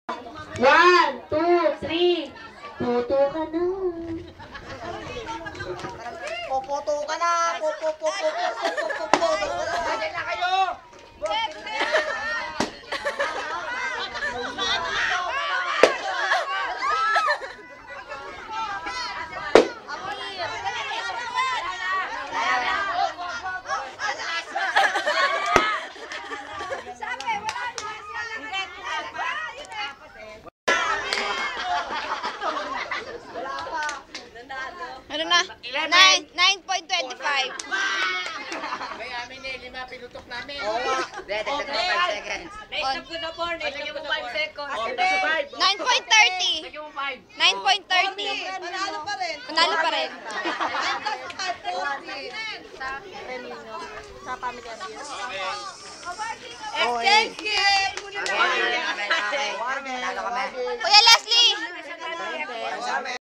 1, 2, 3. Puto ka na. Puputo ka na. Puputo na kayo. Ano na? 9.25. May amin eh, 5 pinutok namin. Oo. 5 seconds. Next up ko na 4. Lagyan mo 5 seconds. 9.30. Lagyan mo 5. 9.30. Manalo pa rin. Panalo pa rin. Sa family abuse. Exchange gift! Okay. Nanalo kami. Kuya